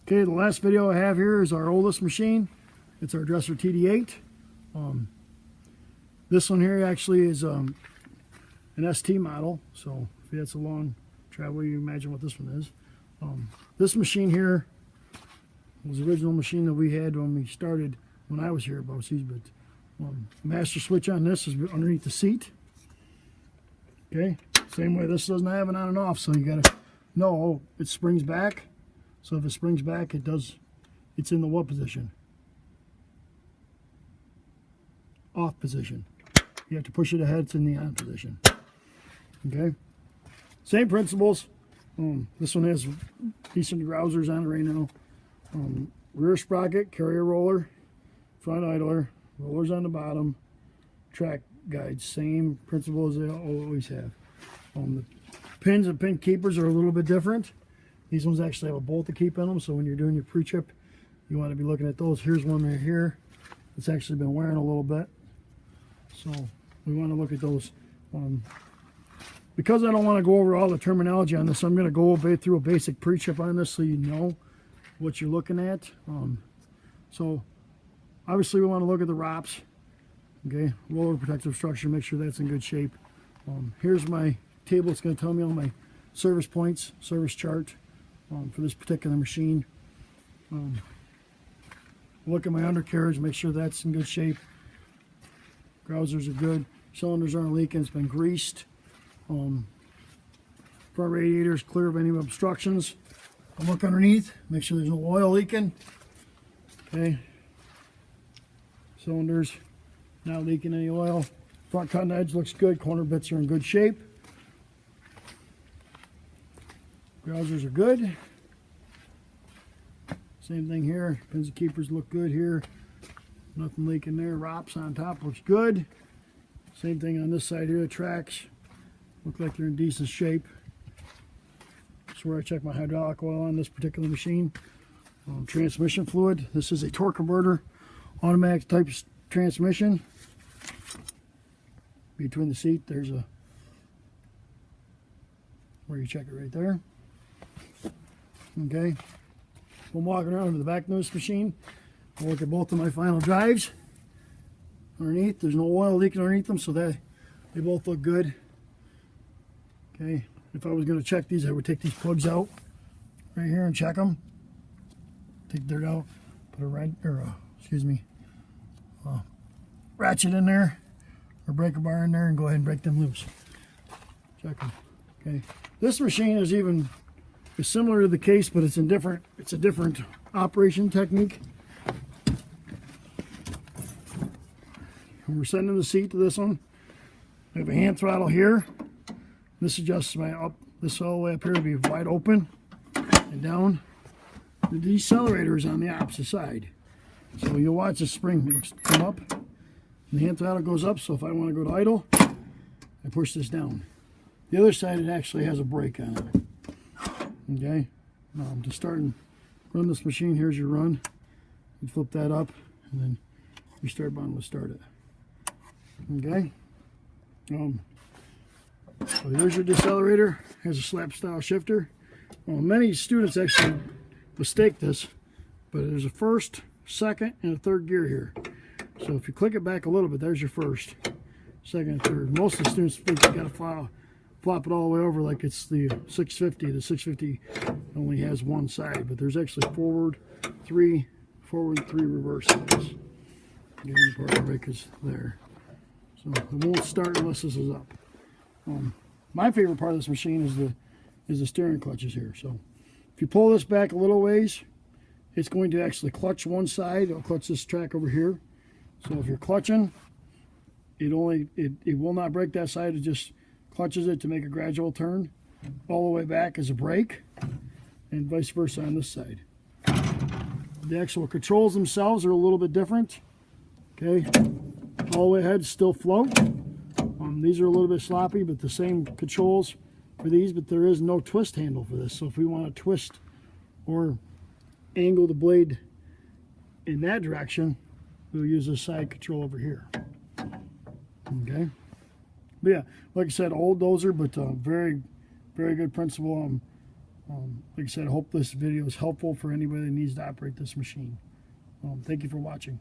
Okay, the last video I have here is our oldest machine. It's our Dresser TD8. This one here actually is an ST model, so if that's a long travel, you imagine what this one is. This machine here was the original machine that we had when we started, when I was here at Bosse's, but master switch on this is underneath the seat. Okay, same way this doesn't have an on and off, so you gotta know it springs back. So if it springs back, it's in the what position? Off position. You have to push it ahead, it's in the on position. Okay, same principles. This one has decent rousers on it right now. Rear sprocket, carrier roller, front idler, rollers on the bottom, track guides, same principle as they always have. The pins and pin keepers are a little bit different. These ones actually have a bolt to keep in them, so when you're doing your pre-trip, you want to be looking at those. Here's one right here. It's actually been wearing a little bit, so we want to look at those. Because I don't want to go over all the terminology on this, I'm going to go through a basic pre-trip on this so you know what you're looking at. So obviously we want to look at the ROPS. Okay, roller protective structure, make sure that's in good shape. Here's my table. It's going to tell me all my service points, service chart for this particular machine. Look at my undercarriage, make sure that's in good shape. Grousers are good. Cylinders aren't leaking, it's been greased. Front radiator is clear of any obstructions. I'll look underneath, make sure there's no oil leaking. Okay. Cylinders not leaking any oil. Front cutting edge looks good. Corner bits are in good shape. Grousers are good. Same thing here. Pins and keepers look good here. Nothing leaking there. ROPS on top looks good. Same thing on this side here. The tracks look like they're in decent shape. That's where I check my hydraulic oil on this particular machine. Transmission fluid. This is a torque converter, automatic type transmission. Between the seat, there's a where you check it right there. Okay. So I'm walking around to the back of this machine. I'll look at both of my final drives. Underneath, there's no oil leaking underneath them, so they both look good. Okay. If I was going to check these, I would take these plugs out right here and check them. Take dirt out, put a ratchet in there, or breaker bar in there, and go ahead and break them loose. Check them. Okay. This machine is similar to the case, but it's a different operation technique. We're setting the seat to this one. I have a hand throttle here. This adjusts this all the way up here to be wide open and down. The decelerator is on the opposite side. So you'll watch the spring come up. And the hand throttle goes up, so if I want to go to idle, I push this down. The other side, it actually has a brake on it. Okay? To start and run this machine, here's your run. You flip that up, and then your start button will start it. Okay? So here's your decelerator. Here's a slap style shifter. Many students actually mistake this, but there's a first, second, and a third gear here. So if you click it back a little bit, there's your first, second, and third. Most of the students think you gotta flop it all the way over like it's the 650. The 650 only has one side, but there's actually forward, three reverse on this. Again, the park brake is there. So it won't start unless this is up. My favorite part of this machine is the steering clutches here. So if you pull this back a little ways, it's going to actually clutch one side. It'll clutch this track over here. So if you're clutching, it will not break that side. It just clutches it to make a gradual turn. All the way back is a brake, and vice versa on this side. The actual controls themselves are a little bit different. Okay, all the way ahead still float. These are a little bit sloppy, but the same controls for these, but there is no twist handle for this. So if we want to twist or angle the blade in that direction, we'll use this side control over here. Okay. But yeah, like I said, old dozer, but very, very good principle. Like I said, I hope this video is helpful for anybody that needs to operate this machine. Thank you for watching.